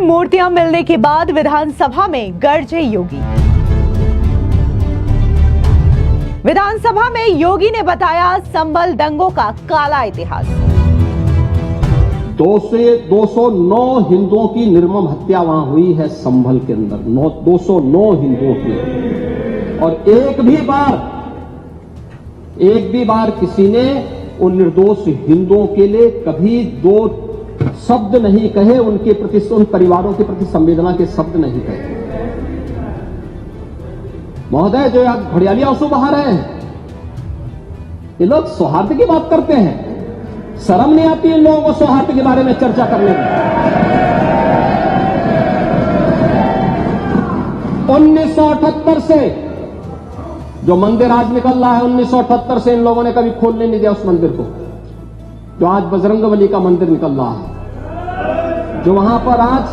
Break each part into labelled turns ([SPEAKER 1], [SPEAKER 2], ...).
[SPEAKER 1] मूर्तियां मिलने के बाद विधानसभा में गरजे योगी। विधानसभा में योगी ने बताया संभल दंगों का काला इतिहास।
[SPEAKER 2] 209 हिंदुओं की निर्मम हत्या वहां हुई है संभल के अंदर, 209 हिंदुओं की। और एक भी बार किसी ने उन निर्दोष हिंदुओं के लिए कभी दो शब्द नहीं कहे, उनके प्रति, उन परिवारों के प्रति संवेदना के शब्द नहीं कहे। महोदय, जो आप घड़ियाली आंसू बहा रहे हैं, ये लोग सौहार्द की बात करते हैं। शर्म नहीं आती इन लोगों को सौहार्द के बारे में चर्चा करने में। 1978 से जो मंदिर आज निकल रहा है, 1978 से इन लोगों ने कभी खोलने नहीं दिया उस मंदिर को, जो आज बजरंगबली का मंदिर निकल रहा है। जो वहां पर आज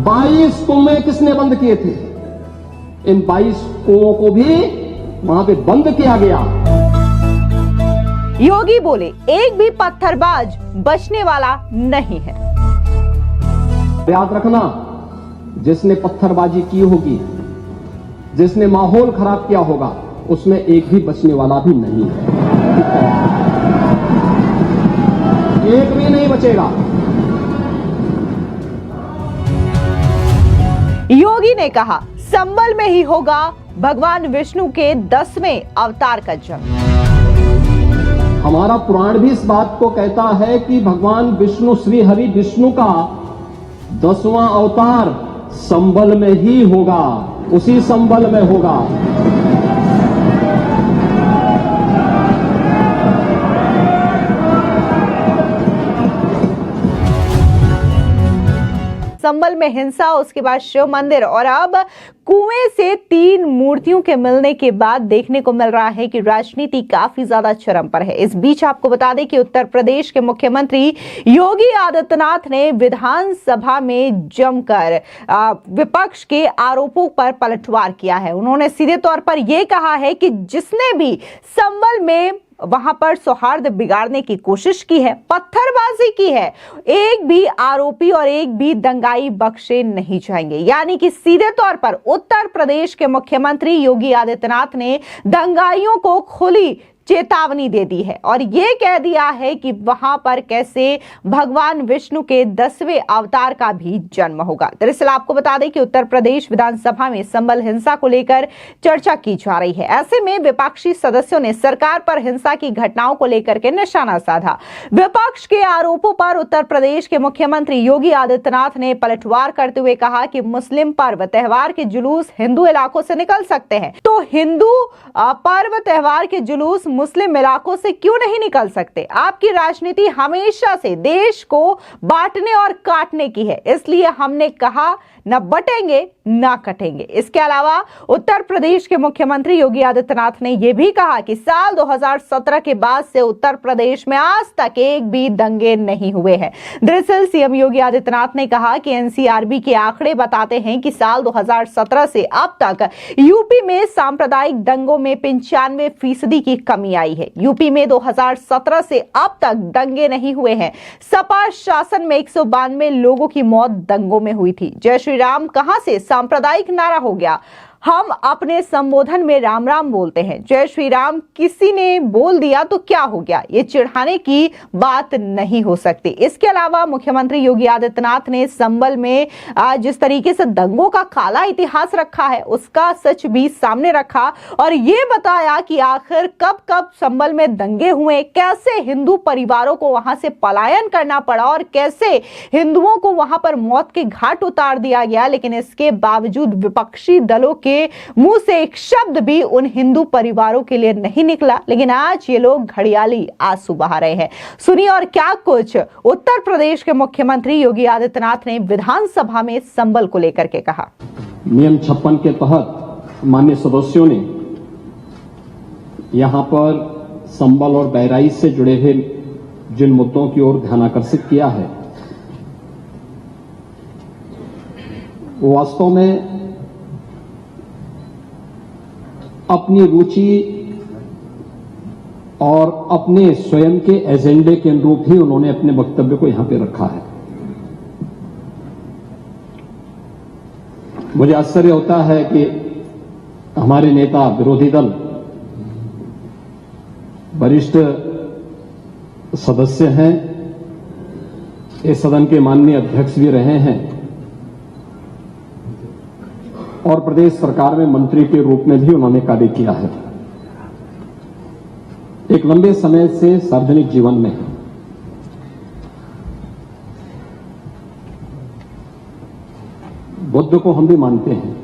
[SPEAKER 2] 22 कुएं किसने बंद किए थे? इन 22 कुओं को भी वहां पे बंद किया गया।
[SPEAKER 1] योगी बोले, एक भी पत्थरबाज बचने वाला नहीं है।
[SPEAKER 2] याद रखना, जिसने पत्थरबाजी की होगी, जिसने माहौल खराब किया होगा, उसमें एक भी बचने वाला भी नहीं है। एक भी नहीं बचेगा।
[SPEAKER 1] योगी ने कहा, संभल में ही होगा भगवान विष्णु के 10वें अवतार का जन्म।
[SPEAKER 2] हमारा पुराण भी इस बात को कहता है कि भगवान विष्णु, श्री हरि विष्णु का 10वां अवतार संभल में ही होगा, उसी संभल में होगा।
[SPEAKER 1] संभल में हिंसा, उसके बाद शिव मंदिर और अब कुएं से 3 मूर्तियों के मिलने के बाद देखने को मिल रहा है कि राजनीति काफी ज्यादा चरम पर है। इस बीच आपको बता दें कि उत्तर प्रदेश के मुख्यमंत्री योगी आदित्यनाथ ने विधानसभा में जमकर विपक्ष के आरोपों पर पलटवार किया है। उन्होंने सीधे तौर पर यह कहा है कि जिसने भी संभल में वहां पर सौहार्द बिगाड़ने की कोशिश की है, पत्थरबाजी की है, एक भी आरोपी और एक भी दंगाई बख्शे नहीं जाएंगे। यानी कि सीधे तौर पर उत्तर प्रदेश के मुख्यमंत्री योगी आदित्यनाथ ने दंगाइयों को खुली चेतावनी दे दी है और यह कह दिया है कि वहां पर कैसे भगवान विष्णु के 10वें अवतार का भी जन्म होगा। दरअसल आपको बता दें कि उत्तर प्रदेश विधानसभा में संभल हिंसा को लेकर चर्चा की जा रही है। ऐसे में विपक्षी सदस्यों ने सरकार पर हिंसा की घटनाओं को लेकर के निशाना साधा। विपक्ष के आरोपों पर उत्तर प्रदेश के मुख्यमंत्री योगी आदित्यनाथ ने पलटवार करते हुए कहा कि मुस्लिम पर्व त्योहार के जुलूस हिंदू इलाकों से निकल सकते हैं, तो हिंदू पर्व त्योहार के जुलूस मुस्लिम इलाकों से क्यों नहीं निकल सकते? आपकी राजनीति हमेशा से देश को बांटने और काटने की है, इसलिए हमने कहा न बटेंगे न कटेंगे। इसके अलावा उत्तर प्रदेश के मुख्यमंत्री योगी आदित्यनाथ ने यह भी कहा कि साल 2017 के बाद से उत्तर प्रदेश में आज तक एक भी दंगे नहीं हुए हैं। दरअसल सीएम योगी आदित्यनाथ ने कहा कि एनसीआरबी के आंकड़े बताते हैं कि साल 2017 से अब तक यूपी में सांप्रदायिक दंगों में 95% की कमी आई है। यूपी में 2017 से अब तक दंगे नहीं हुए हैं। सपा शासन में 192 लोगों की मौत दंगों में हुई थी। जय श्री राम कहां से सांप्रदायिक नारा हो गया? हम अपने संबोधन में राम राम बोलते हैं, जय श्री राम किसी ने बोल दिया तो क्या हो गया? ये चिढ़ाने की बात नहीं हो सकती। इसके अलावा मुख्यमंत्री योगी आदित्यनाथ ने संभल में जिस तरीके से दंगों का काला इतिहास रखा है, उसका सच भी सामने रखा और ये बताया कि आखिर कब कब संभल में दंगे हुए, कैसे हिंदू परिवारों को वहां से पलायन करना पड़ा और कैसे हिंदुओं को वहां पर मौत के घाट उतार दिया गया। लेकिन इसके बावजूद विपक्षी दलों के मुंह से एक शब्द भी उन हिंदू परिवारों के लिए नहीं निकला। लेकिन आज ये लोग घड़ियाली आंसू बहा रहे हैं। सुनिए और क्या कुछ उत्तर प्रदेश के मुख्यमंत्री योगी आदित्यनाथ ने विधानसभा में संभल को लेकर के कहा।
[SPEAKER 2] नियम 56 के तहत माननीय सदस्यों ने यहां पर संभल और बहराइच से जुड़े हुए जिन मुद्दों की ओर ध्यान आकर्षित किया है, वो वास्तव में अपनी रुचि और अपने स्वयं के एजेंडे के अनुरूप ही उन्होंने अपने वक्तव्य को यहां पे रखा है। मुझे आश्चर्य होता है कि हमारे नेता विरोधी दल वरिष्ठ सदस्य हैं, इस सदन के माननीय अध्यक्ष भी रहे हैं और प्रदेश सरकार में मंत्री के रूप में भी उन्होंने कार्य किया है। एक लंबे समय से सार्वजनिक जीवन में बुद्ध को हम भी मानते हैं,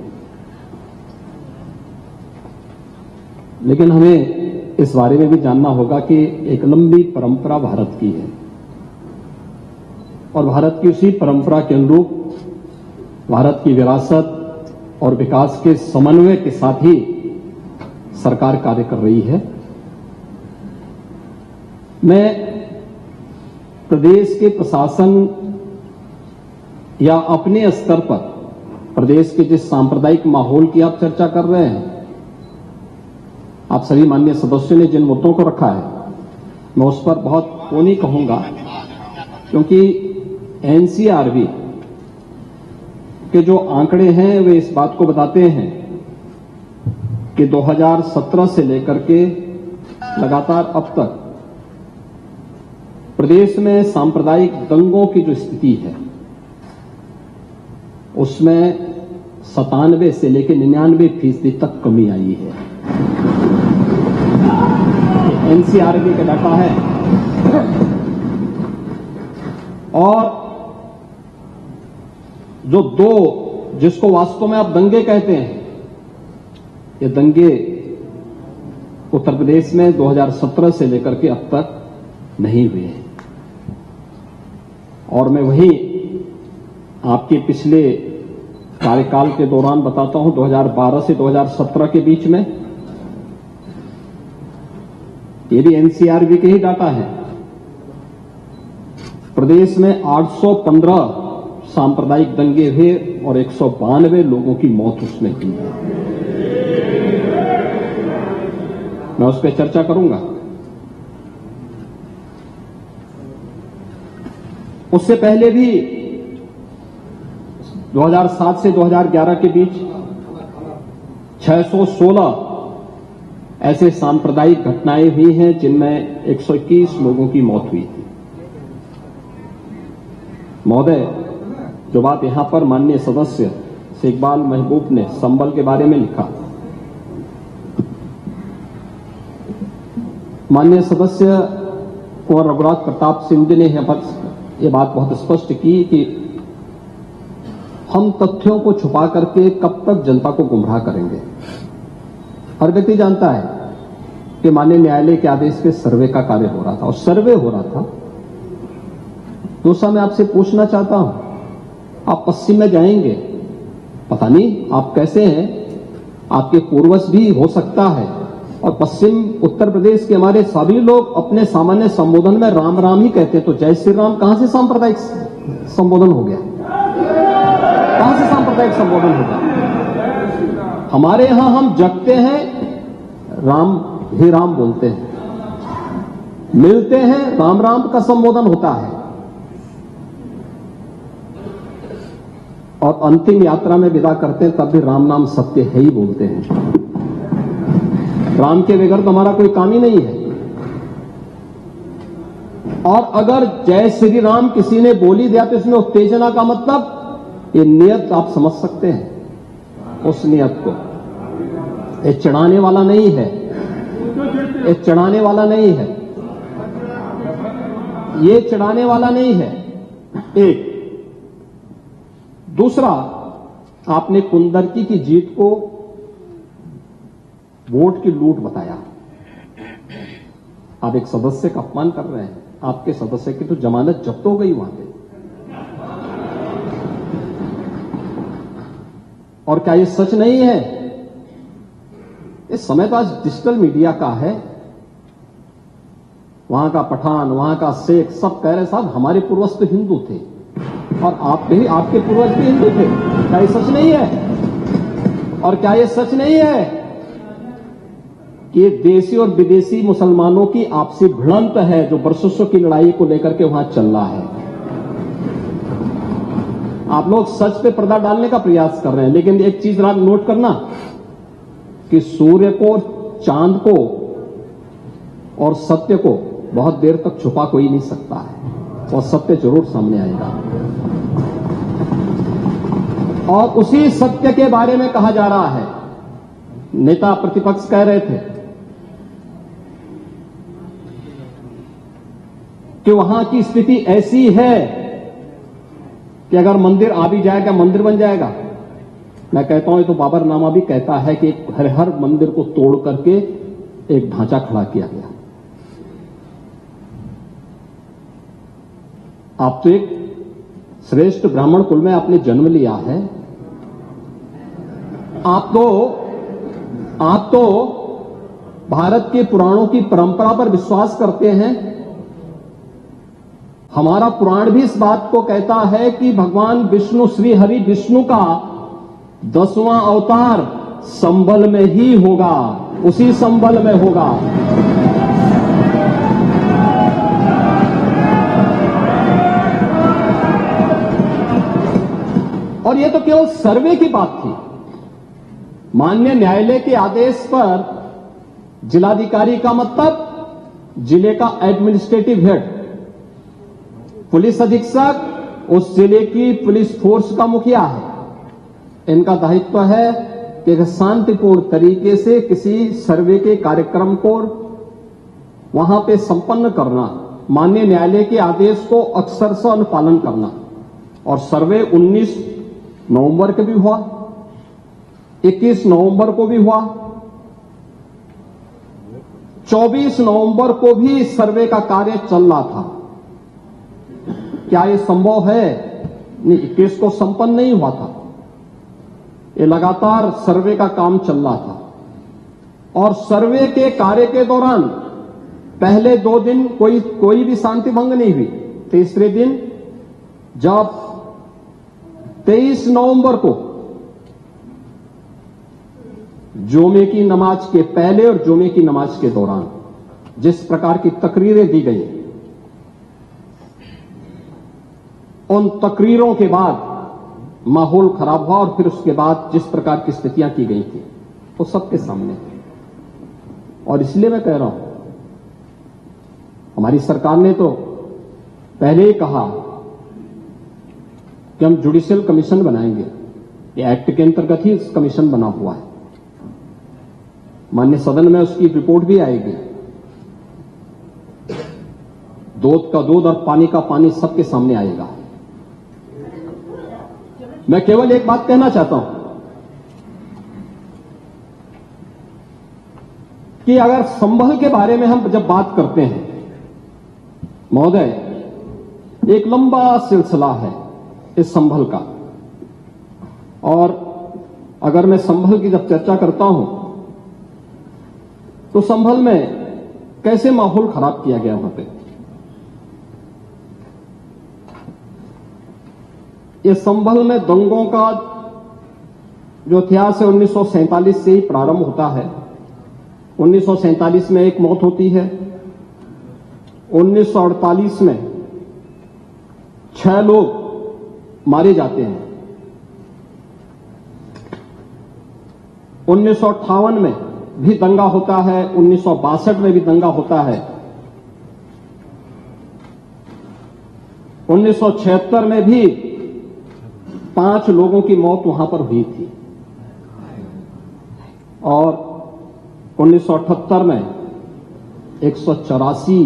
[SPEAKER 2] लेकिन हमें इस बारे में भी जानना होगा कि एक लंबी परंपरा भारत की है और भारत की उसी परंपरा के अनुरूप भारत की विरासत और विकास के समन्वय के साथ ही सरकार कार्य कर रही है। मैं प्रदेश के प्रशासन या अपने स्तर पर प्रदेश के जिस सांप्रदायिक माहौल की आप चर्चा कर रहे हैं, आप सभी माननीय सदस्यों ने जिन मुद्दों को रखा है, मैं उस पर बहुत वो नहीं कहूंगा, क्योंकि एनसीआरबी के जो आंकड़े हैं वे इस बात को बताते हैं कि 2017 से लेकर के लगातार अब तक प्रदेश में सांप्रदायिक दंगों की जो स्थिति है उसमें 97 से लेकर 99% तक कमी आई है। एनसीआरबी का डाटा है। और जो दो जिसको वास्तव में आप दंगे कहते हैं, ये दंगे उत्तर प्रदेश में 2017 से लेकर के अब तक नहीं हुए हैं। और मैं वही आपके पिछले कार्यकाल के दौरान बताता हूं, 2012 से 2017 के बीच में, ये भी एनसीआरबी के ही डाटा है, प्रदेश में 815 सांप्रदायिक दंगे हुए और 192 लोगों की मौत उसमें हुई है। मैं उस पर चर्चा करूंगा। उससे पहले भी 2007 से 2011 के बीच 616 ऐसे सांप्रदायिक घटनाएं हुई हैं जिनमें 121 लोगों की मौत हुई थी। महोदय, जो बात यहां पर माननीय सदस्य शेखबाल महबूब ने संबल के बारे में लिखा, माननीय सदस्य कुंवर रघुराज प्रताप सिंह ने यहां पर यह बात बहुत स्पष्ट की कि हम तथ्यों को छुपा करके कब तक जनता को गुमराह करेंगे। हर व्यक्ति जानता है कि माननीय न्यायालय के आदेश पे सर्वे का कार्य हो रहा था और सर्वे हो रहा था। दूसरा, मैं आपसे पूछना चाहता हूं, आप पश्चिम में जाएंगे, पता नहीं आप कैसे हैं, आपके पूर्वज भी हो सकता है, और पश्चिम उत्तर प्रदेश के हमारे सभी लोग अपने सामान्य संबोधन में राम राम ही कहते हैं। तो जय श्री राम कहां से सांप्रदायिक संबोधन हो गया? कहां से सांप्रदायिक संबोधन होगा? हमारे यहां हम जगते हैं, राम ही राम बोलते हैं, मिलते हैं, राम राम का संबोधन होता है, और अंतिम यात्रा में विदा करते हैं तब भी राम नाम सत्य है ही बोलते हैं। राम के बगैर तो हमारा कोई काम ही नहीं है। और अगर जय श्री राम किसी ने बोली दिया तो इसमें उत्तेजना का मतलब, ये नियत आप समझ सकते हैं उस नियत को। ये चढ़ाने वाला नहीं है, ये चढ़ाने वाला नहीं है, ये चढ़ाने वाला नहीं है। एक दूसरा, आपने कुंदरकी की जीत को वोट की लूट बताया। आप एक सदस्य का अपमान कर रहे हैं। आपके सदस्य की तो जमानत जब्त हो गई वहां पे। और क्या ये सच नहीं है? इस समय तो आज डिजिटल मीडिया का है। वहां का पठान, वहां का शेख सब कह रहे साहब हमारे पूर्वज तो हिंदू थे और आप भी, आपके पूर्वज भी हिंदू थे। क्या ये सच नहीं है? और क्या ये सच नहीं है कि देशी और विदेशी मुसलमानों की आपसी भिड़ंत है जो बरसों की लड़ाई को लेकर के वहां चल रहा है? आप लोग सच पे पर्दा डालने का प्रयास कर रहे हैं, लेकिन एक चीज नोट करना कि सूर्य को, चांद को और सत्य को बहुत देर तक छुपा कोई नहीं सकता है, और सत्य जरूर सामने आएगा। और उसी सत्य के बारे में कहा जा रहा है, नेता प्रतिपक्ष कह रहे थे कि वहां की स्थिति ऐसी है कि अगर मंदिर आ भी जाएगा, मंदिर बन जाएगा। मैं कहता हूं, ये तो बाबरनामा भी कहता है कि हर मंदिर को तोड़ करके एक ढांचा खड़ा किया गया। आप तो एक श्रेष्ठ ब्राह्मण कुल में आपने जन्म लिया है, आप तो भारत के पुराणों की परंपरा पर विश्वास करते हैं। हमारा पुराण भी इस बात को कहता है कि भगवान विष्णु, श्री हरि विष्णु का 10वां अवतार संबल में ही होगा, उसी संबल में होगा। और यह तो केवल सर्वे की बात थी। माननीय न्यायालय के आदेश पर जिलाधिकारी का मतलब जिले का एडमिनिस्ट्रेटिव हेड, पुलिस अधीक्षक उस जिले की पुलिस फोर्स का मुखिया है। इनका दायित्व है कि शांतिपूर्ण तरीके से किसी सर्वे के कार्यक्रम को वहां पे संपन्न करना, माननीय न्यायालय के आदेश को अक्षरशः अनुपालन करना। और सर्वे 19 नवंबर को भी हुआ, 21 नवंबर को भी हुआ, 24 नवंबर को भी सर्वे का कार्य चल रहा था। क्या यह संभव है? नहीं, 21 को संपन्न नहीं हुआ था। ये लगातार सर्वे का काम चल रहा था। और सर्वे के कार्य के दौरान पहले 2 दिन कोई भी शांति भंग नहीं हुई। तीसरे दिन जब 23 नवंबर को जुमे की नमाज के पहले और जुमे की नमाज के दौरान जिस प्रकार की तकरीरें दी गई, उन तकरीरों के बाद माहौल खराब हुआ। और फिर उसके बाद जिस प्रकार की स्थितियां की गई थी वो सबके सामने थी। और इसलिए मैं कह रहा हूं, हमारी सरकार ने तो पहले ही कहा कि हम जुडिशियल कमीशन बनाएंगे। ये एक्ट के अंतर्गत ही इस कमीशन बना हुआ है। माननीय सदन में उसकी रिपोर्ट भी आएगी। दूध का दूध और पानी का पानी सबके सामने आएगा। मैं केवल एक बात कहना चाहता हूं कि अगर संभल के बारे में हम जब बात करते हैं, महोदय, एक लंबा सिलसिला है इस संभल का। और अगर मैं संभल की जब चर्चा करता हूं तो संभल में कैसे माहौल खराब किया गया वहां पे। ये संभल में दंगों का जो इतिहास है 1947 से ही प्रारंभ होता है। 1947 में एक मौत होती है, 1948 में 6 लोग मारे जाते हैं, 1958 में भी दंगा होता है, 1962 में भी दंगा होता है, 1976 में भी 5 लोगों की मौत वहां पर हुई थी। और 1978 में 184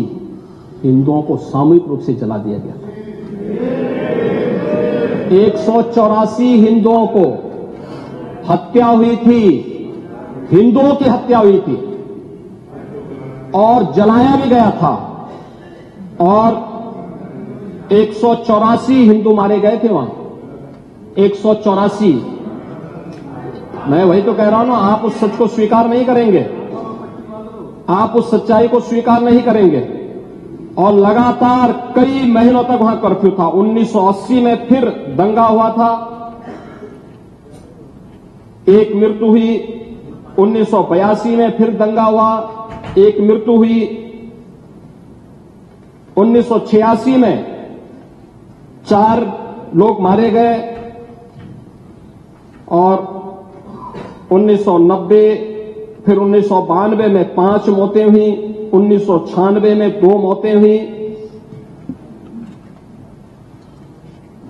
[SPEAKER 2] हिंदुओं को सामूहिक रूप से जला दिया गया था। 184 हिंदुओं को हत्या हुई थी, हिंदुओं की हत्या हुई थी और जलाया भी गया था। और 184 हिंदू मारे गए थे वहां, 184। मैं वही तो कह रहा हूं ना, आप उस सच को स्वीकार नहीं करेंगे, आप उस सच्चाई को स्वीकार नहीं करेंगे। और लगातार कई महीनों तक वहां कर्फ्यू था। 1980 में फिर दंगा हुआ था, एक मृत्यु हुई। 1982 में फिर दंगा हुआ, एक मृत्यु हुई। 1986 में 4 लोग मारे गए और 1990 फिर 1992 में 5 मौतें हुई, 1996 में 2 मौतें हुई।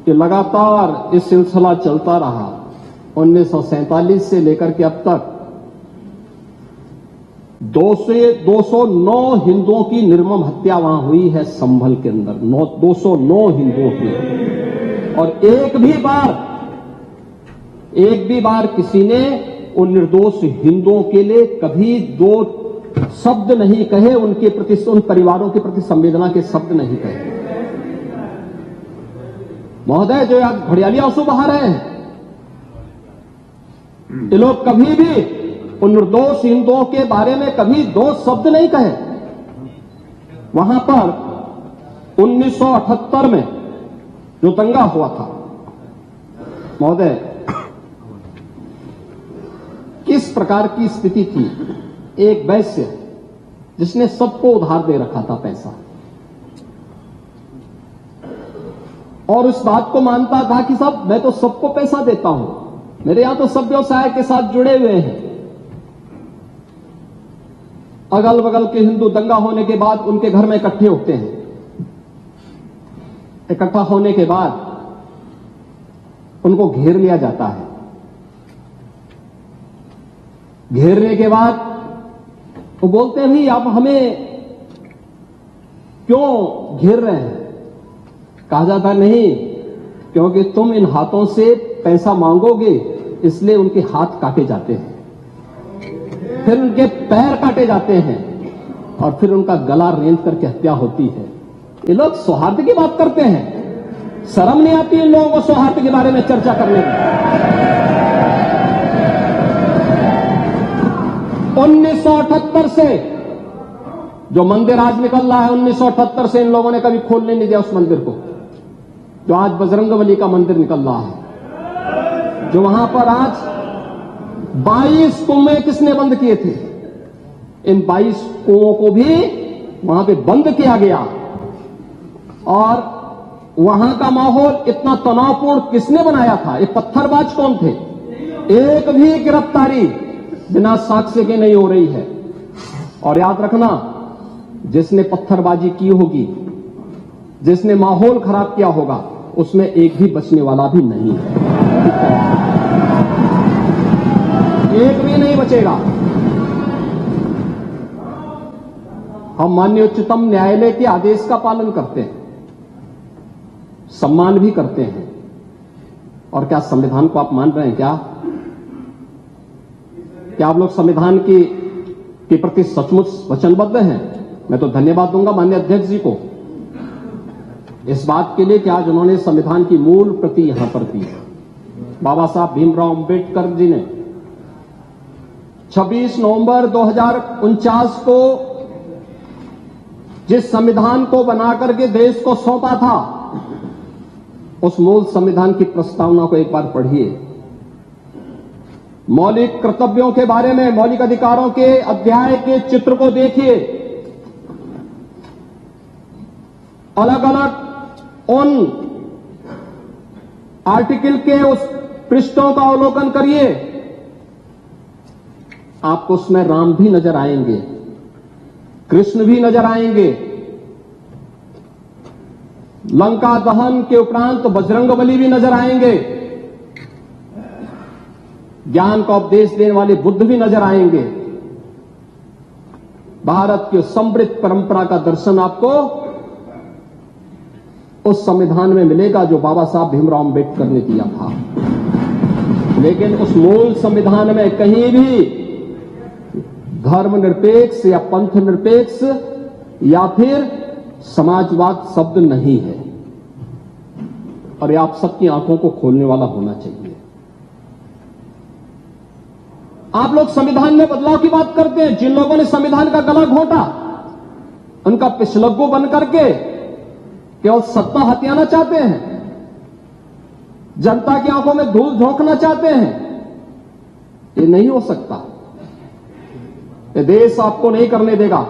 [SPEAKER 2] ये लगातार इस सिलसिला चलता रहा। 1947 से लेकर के अब तक 209 हिंदुओं की निर्मम हत्या वहां हुई है संभल के अंदर, 209 हिंदुओं की। और एक भी बार किसी ने उन निर्दोष हिंदुओं के लिए कभी 2 शब्द नहीं कहे, उनके प्रति, उन परिवारों के प्रति संवेदना के शब्द नहीं कहे। महोदय, जो आज घड़ियाली आंसू बहा रहे हैं, ये लोग कभी भी उन निर्दोष हिंदुओं के बारे में कभी 2 शब्द नहीं कहे। वहां पर 1978 में जो दंगा हुआ था, महोदय, किस प्रकार की स्थिति थी। एक वैश्य जिसने सबको उधार दे रखा था पैसा, और उस बात को मानता था कि साहब मैं तो सबको पैसा देता हूं, मेरे यहां तो सब व्यवसाय के साथ जुड़े हुए हैं। अगल बगल के हिंदू दंगा होने के बाद उनके घर में इकट्ठे होते हैं। इकट्ठा होने के बाद उनको घेर लिया जाता है। घेरने के बाद वो बोलते हैं, भाई आप हमें क्यों घेर रहे हैं? कहा जाता नहीं, क्योंकि तुम इन हाथों से पैसा मांगोगे, इसलिए उनके हाथ काटे जाते हैं, फिर उनके पैर काटे जाते हैं, और फिर उनका गला रेंध करके हत्या होती है। ये लोग सौहार्द की बात करते हैं। शर्म नहीं आती इन लोगों को सौहार्द के बारे में चर्चा करने में। 1978 से जो मंदिर आज निकल रहा है, 1978 से इन लोगों ने कभी खोलने नहीं दिया उस मंदिर को, जो आज बजरंगबली का मंदिर निकल रहा है। जो वहां पर आज 22 कुएं किसने बंद किए थे? इन 22 कुओं को भी वहां पे बंद किया गया। और वहां का माहौल इतना तनावपूर्ण किसने बनाया था? ये पत्थरबाज कौन थे? एक भी गिरफ्तारी बिना साक्ष्य के नहीं हो रही है। और याद रखना, जिसने पत्थरबाजी की होगी, जिसने माहौल खराब किया होगा, उसमें एक भी बचने वाला भी नहीं है। एक भी नहीं बचेगा। हम माननीय उच्चतम न्यायालय के आदेश का पालन करते हैं, सम्मान भी करते हैं। और क्या संविधान को आप मान रहे हैं? क्या आप लोग संविधान के प्रति सचमुच वचनबद्ध हैं? मैं तो धन्यवाद दूंगा माननीय अध्यक्ष जी को इस बात के लिए कि आज उन्होंने संविधान की मूल प्रति यहां पर दी। बाबा साहब भीमराव अंबेडकर जी ने 26 नवंबर 2049 को जिस संविधान को बनाकर के देश को सौंपा था, उस मूल संविधान की प्रस्तावना को एक बार पढ़िए। मौलिक कर्तव्यों के बारे में, मौलिक अधिकारों के अध्याय के चित्र को देखिए। अलग अलग उन आर्टिकल के उस पृष्ठों का अवलोकन करिए। आपको उसमें राम भी नजर आएंगे, कृष्ण भी नजर आएंगे। लंका दहन के उपरांत बजरंगबली भी नजर आएंगे। ज्ञान का उपदेश देने वाले बुद्ध भी नजर आएंगे। भारत की समृद्ध परंपरा का दर्शन आपको उस संविधान में मिलेगा जो बाबा साहब भीमराव अंबेडकर ने दिया था। लेकिन उस मूल संविधान में कहीं भी धर्मनिरपेक्ष या पंथ निरपेक्ष या फिर समाजवाद शब्द नहीं है। और ये आप सबकी आंखों को खोलने वाला होना चाहिए। आप लोग संविधान में बदलाव की बात करते हैं। जिन लोगों ने संविधान का गला घोंटा, उनका पिछलग्गू बन करके केवल सत्ता हथियाना चाहते हैं, जनता की आंखों में धूल झोंकना चाहते हैं। ये नहीं हो सकता। ये देश आपको नहीं करने देगा।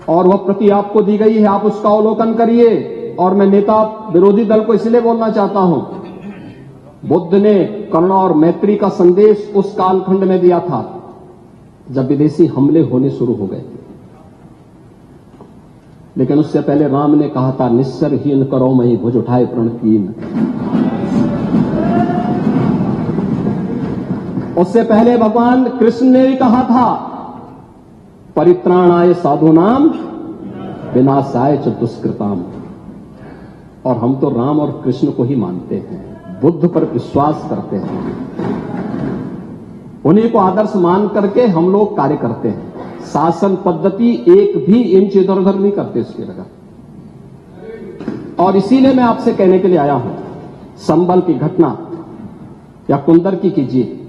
[SPEAKER 2] और वह प्रति आपको दी गई है, आप उसका अवलोकन करिए। और मैं नेता विरोधी दल को इसलिए बोलना चाहता हूं, बुद्ध ने करुणा और मैत्री का संदेश उस कालखंड में दिया था जब विदेशी हमले होने शुरू हो गए थे। लेकिन उससे पहले राम ने कहा था, निस्सरहीन करो मई भुज उठाए प्रण कीन। उससे पहले भगवान कृष्ण ने भी कहा था, परित्राणाय साधूनाम विनाशाय च दुष्कृताम। और हम तो राम और कृष्ण को ही मानते हैं, बुद्ध पर विश्वास करते हैं, उन्हीं को आदर्श मान करके हम लोग कार्य करते हैं। शासन पद्धति एक भी इंच इधर उधर नहीं करते इसकी जगह। और इसीलिए मैं आपसे कहने के लिए आया हूं, संबल की घटना या कुंदर की कीजिए,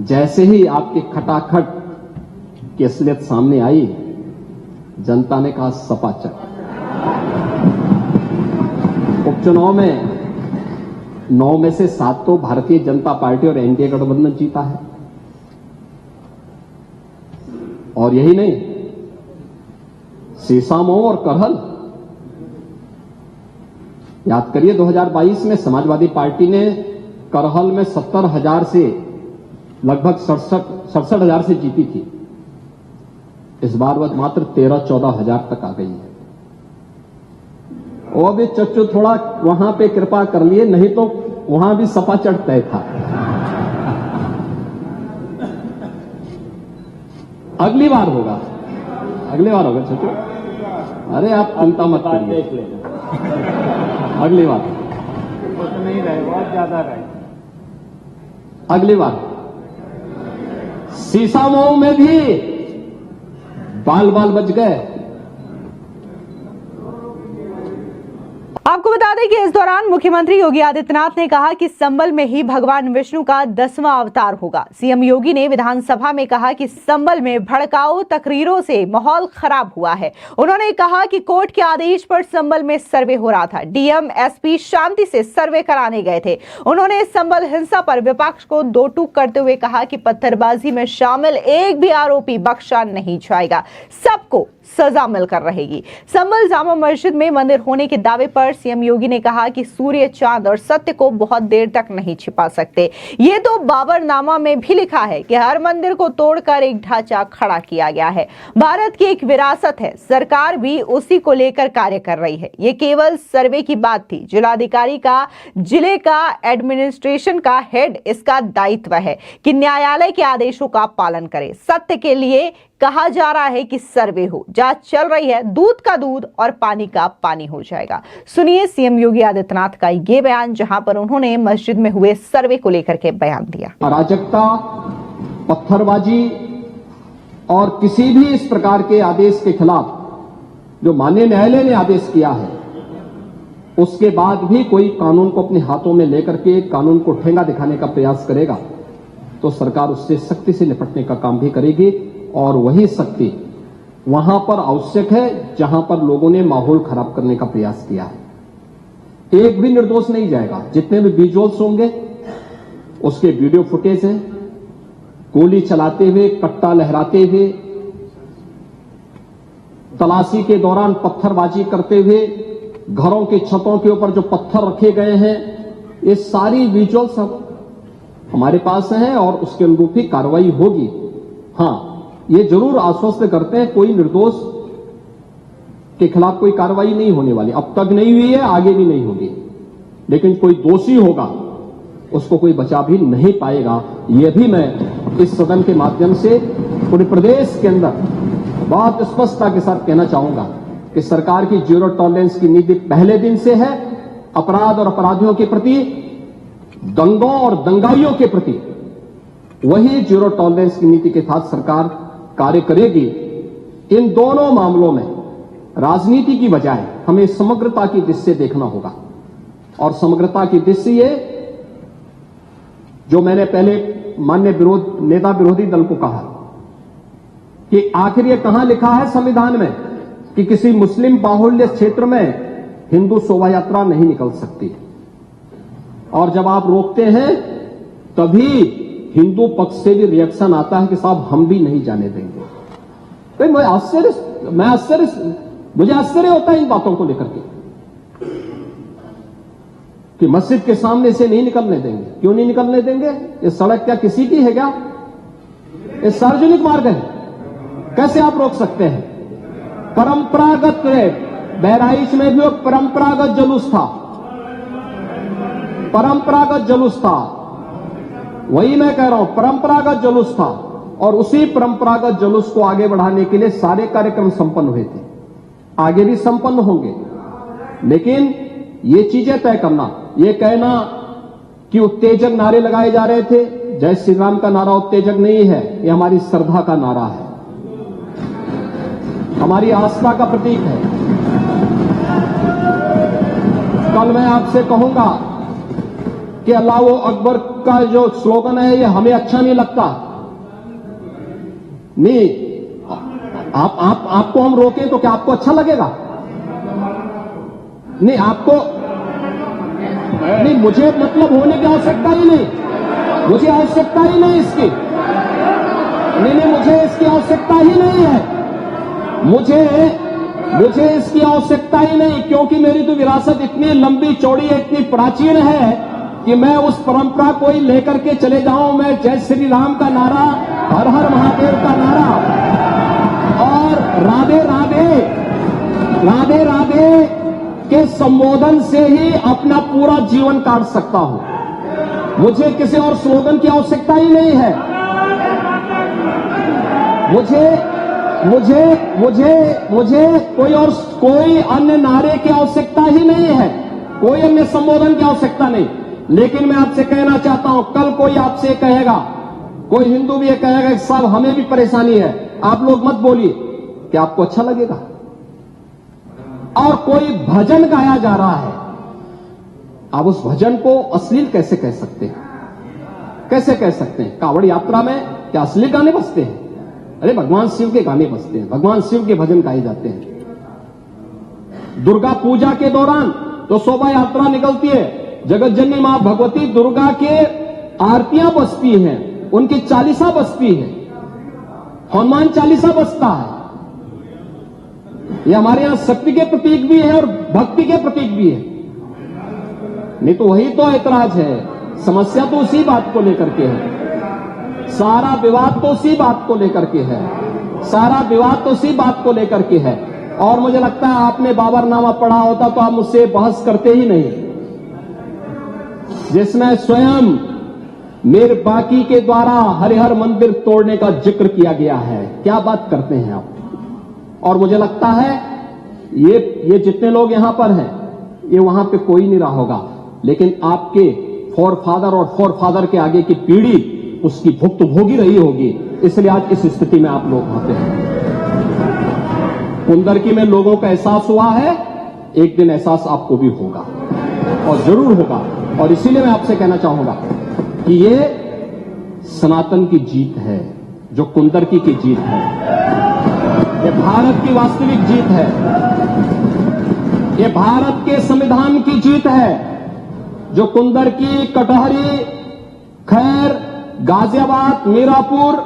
[SPEAKER 2] जैसे ही आपकी खटाखट की असलियत सामने आई, जनता ने कहा सपा चल। उपचुनाव में 9 में से 7 तो भारतीय जनता पार्टी और एनडीए गठबंधन जीता है। और यही नहीं, सीसामऊ और करहल, याद करिए 2022 में समाजवादी पार्टी ने करहल में 70,000 से लगभग 67,000 से जीती थी। इस बार वह मात्र 13-14 हजार तक आ गई है। और भी चच्चू थोड़ा वहां पे कृपा कर लिए, नहीं तो वहां भी सपा चढ़ तय था। अगली बार होगा चच्चू, अरे आप चिंता मत करिए, अगली बार
[SPEAKER 3] नहीं रहे, बहुत ज्यादा रहे।
[SPEAKER 2] अगली बार सीसामऊ में भी बाल बच गए।
[SPEAKER 1] आपको बता दें कि इस दौरान मुख्यमंत्री योगी आदित्यनाथ ने कहा कि संबल में ही भगवान विष्णु का 10वां अवतार होगा। सीएम योगी ने विधानसभा में कहा कि संबल में भड़काऊ तकरीरों से माहौल खराब हुआ है। उन्होंने कहा कि कोर्ट के आदेश पर संबल में सर्वे हो रहा था, डीएम एसपी शांति से सर्वे कराने गए थे। उन्होंने संबल हिंसा पर विपक्ष को दो टूक करते हुए कहा कि पत्थरबाजी में शामिल एक भी आरोपी बख्शा नहीं जाएगा, सबको सजा मिलकर रहेगी। संबल जामा मस्जिद में मंदिर होने के दावे पर सीएम योगी ने कहा कि सूर्य, चांद और सत्य को बहुत देर तक नहीं छिपा सकते। ये तो बाबरनामा में भी लिखा है कि हर मंदिर को तोड़कर एक ढांचा खड़ा किया गया है। भारत की एक विरासत है, सरकार भी उसी को लेकर कार्य कर रही है। ये केवल सर्वे की बात थी। जिलाधिकारी का जिले का एडमिनिस्ट्रेशन का हेड, इसका दायित्व है कि न्यायालय के आदेशों का पालन करे। सत्य के लिए कहा जा रहा है कि सर्वे हो, जांच चल रही है, दूध का दूध और पानी का पानी हो जाएगा। सुनिए सीएम योगी आदित्यनाथ का ये बयान, जहां पर उन्होंने मस्जिद में हुए सर्वे को लेकर के बयान दिया।
[SPEAKER 2] अराजकता, पत्थरबाजी और किसी भी इस प्रकार के आदेश के खिलाफ जो माननीय न्यायालय ने आदेश किया है, उसके बाद भी कोई कानून को अपने हाथों में लेकर के कानून को ठेंगा दिखाने का प्रयास करेगा तो सरकार उससे सख्ती से निपटने का काम भी करेगी। और वही सख्ती वहां पर आवश्यक है जहां पर लोगों ने माहौल खराब करने का प्रयास किया है। एक भी निर्दोष नहीं जाएगा। जितने भी विजुअल्स होंगे उसके वीडियो फुटेज हैं, गोली चलाते हुए, कट्टा लहराते हुए, तलाशी के दौरान पत्थरबाजी करते हुए, घरों की छतों के ऊपर जो पत्थर रखे गए हैं, ये सारी विजुअल्स हमारे पास हैं और उसके अनुरूप ही कार्रवाई होगी। हां, ये जरूर आश्वस्त करते हैं कोई निर्दोष के खिलाफ कोई कार्रवाई नहीं होने वाली, अब तक नहीं हुई है, आगे भी नहीं होगी। लेकिन कोई दोषी होगा उसको कोई बचा भी नहीं पाएगा। यह भी मैं इस सदन के माध्यम से पूरे प्रदेश के अंदर बहुत स्पष्टता के साथ कहना चाहूंगा कि सरकार की जीरो टॉलरेंस की नीति पहले दिन से है। अपराध और अपराधियों के प्रति, दंगों और दंगाइयों के प्रति वही जीरो टॉलरेंस की नीति के साथ सरकार कार्य करेगी। इन दोनों मामलों में राजनीति की बजाय हमें समग्रता की दृष्टि से देखना होगा। और समग्रता की दृष्टि से ये जो मैंने पहले माननीय नेता विरोधी दल को कहा कि आखिर ये कहां लिखा है संविधान में कि किसी मुस्लिम बाहुल्य क्षेत्र में हिंदू शोभा यात्रा नहीं निकल सकती, और जब आप रोकते हैं तभी हिंदू पक्ष से भी रिएक्शन आता है कि साहब हम भी नहीं जाने देंगे। तो मैं आश्चर्य मुझे आश्चर्य होता है इन बातों को लेकर के कि मस्जिद के सामने से नहीं निकलने देंगे। क्यों नहीं निकलने देंगे? ये सड़क क्या किसी की है क्या? ये सार्वजनिक मार्ग है, कैसे आप रोक सकते हैं? परंपरागत बहराइच में भी परंपरागत जुलूस था, परंपरागत जुलूस था, वही मैं कह रहा हूं, परंपरागत जुलूस था। और उसी परंपरागत जुलूस को आगे बढ़ाने के लिए सारे कार्यक्रम संपन्न हुए थे, आगे भी संपन्न होंगे। लेकिन ये चीजें तय करना, ये कहना कि उत्तेजक नारे लगाए जा रहे थे, जय श्री राम का नारा उत्तेजक नहीं है, ये हमारी श्रद्धा का नारा है, हमारी आस्था का प्रतीक है। कल मैं आपसे कहूंगा कि अल्लाह अकबर का जो स्लोगन है ये हमें अच्छा नहीं लगता, नहीं आपको हम रोकें तो क्या आपको अच्छा लगेगा? नहीं, आपको नहीं, मुझे मतलब होने की आवश्यकता ही नहीं, मुझे आवश्यकता ही नहीं इसकी, नहीं, मुझे इसकी आवश्यकता ही नहीं है, मुझे इसकी आवश्यकता ही नहीं, क्योंकि मेरी तो विरासत इतनी लंबी चौड़ी है, इतनी प्राचीन है कि मैं उस परंपरा को ही लेकर के चले जाऊं। मैं जय श्री राम का नारा, हर हर महादेव का नारा और राधे राधे, राधे राधे के संबोधन से ही अपना पूरा जीवन काट सकता हूं। मुझे किसी और स्लोगन की आवश्यकता ही नहीं है, मुझे कोई अन्य नारे की आवश्यकता ही नहीं है, कोई अन्य संबोधन की आवश्यकता नहीं। लेकिन मैं आपसे कहना चाहता हूं, कल कोई आपसे कहेगा, कोई हिंदू भी ये कहेगा कि साहब हमें भी परेशानी है, आप लोग मत बोलिए, क्या आपको अच्छा लगेगा? और कोई भजन गाया जा रहा है, आप उस भजन को अश्लील कैसे कह सकते हैं? कैसे कह सकते हैं? कांवड़ यात्रा में क्या अश्लील गाने बजते हैं? अरे भगवान शिव के गाने बजते हैं, भगवान शिव के भजन गाए जाते हैं। दुर्गा पूजा के दौरान तो शोभा यात्रा निकलती है, जगत जननी मां भगवती दुर्गा के आरतियां बजती हैं, उनकी चालीसा बजती है, हनुमान चालीसा बजता है। ये हमारे यहां शक्ति के प्रतीक भी है और भक्ति के प्रतीक भी है। नहीं तो वही तो ऐतराज है, समस्या तो उसी बात को लेकर के है, सारा विवाद तो उसी बात को लेकर के है, सारा विवाद तो उसी बात को लेकर के है। और मुझे लगता है आपने बाबरनामा पढ़ा होता तो आप मुझसे बहस करते ही नहीं, जिसमें स्वयं मीर बाकी के द्वारा हरिहर मंदिर तोड़ने का जिक्र किया गया है। क्या बात करते हैं आप? और मुझे लगता है ये जितने लोग यहां पर हैं, ये वहां पे कोई नहीं रहा होगा, लेकिन आपके फोरफादर और फोरफादर के आगे की पीढ़ी उसकी भुक्त भोगी रही होगी, इसलिए आज इस स्थिति में आप लोग वहां पे हैं। कुंदरकी में लोगों का एहसास हुआ है, एक दिन एहसास आपको भी होगा और जरूर होगा। और इसीलिए मैं आपसे कहना चाहूंगा कि ये सनातन की जीत है, जो कुंदरकी की जीत है, ये भारत की वास्तविक जीत है, ये भारत के संविधान की जीत है, जो कुंदरकी, कटहरी, खैर, गाजियाबाद, मीरापुर,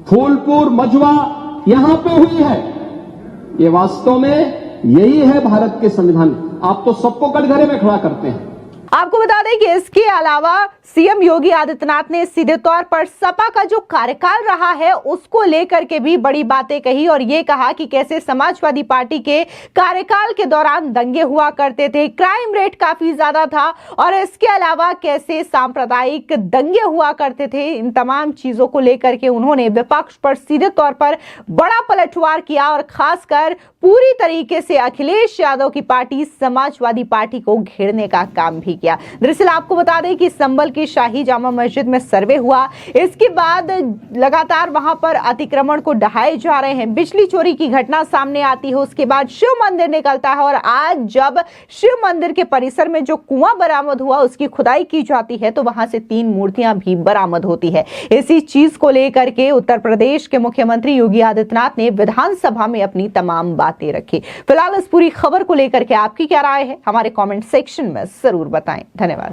[SPEAKER 2] फूलपुर, मझवा यहां पे हुई है। ये वास्तव में यही है भारत के संविधान। आप तो सबको कटघरे में खड़ा करते हैं।
[SPEAKER 1] आपको बता दें कि इसके अलावा सीएम योगी आदित्यनाथ ने सीधे तौर पर सपा का जो कार्यकाल रहा है उसको लेकर के भी बड़ी बातें कही और ये कहा कि कैसे समाजवादी पार्टी के कार्यकाल के दौरान दंगे हुआ करते थे, क्राइम रेट काफी ज्यादा था और इसके अलावा कैसे सांप्रदायिक दंगे हुआ करते थे। इन तमाम चीजों को लेकर के उन्होंने विपक्ष पर सीधे तौर पर बड़ा पलटवार किया और खासकर पूरी तरीके से अखिलेश यादव की पार्टी समाजवादी पार्टी को घेरने का काम भी किया। दरअसल आपको बता दें कि संभल की शाही जामा मस्जिद में सर्वे हुआ, इसके बाद लगातार वहां पर अतिक्रमण को ढहाए जा रहे हैं, बिजली चोरी की घटना सामने आती है, उसके बाद शिव मंदिर निकलता है और आज जब शिव मंदिर के परिसर में जो कुआं बरामद हुआ उसकी खुदाई की जाती है तो वहां से 3 मूर्तियां भी बरामद होती है। इसी चीज को लेकर के उत्तर प्रदेश के मुख्यमंत्री योगी आदित्यनाथ ने विधानसभा में अपनी तमाम बातें रखी। फिलहाल इस पूरी खबर को लेकर के आपकी क्या राय है, हमारे कमेंट सेक्शन में जरूर बताएं। धन्यवाद।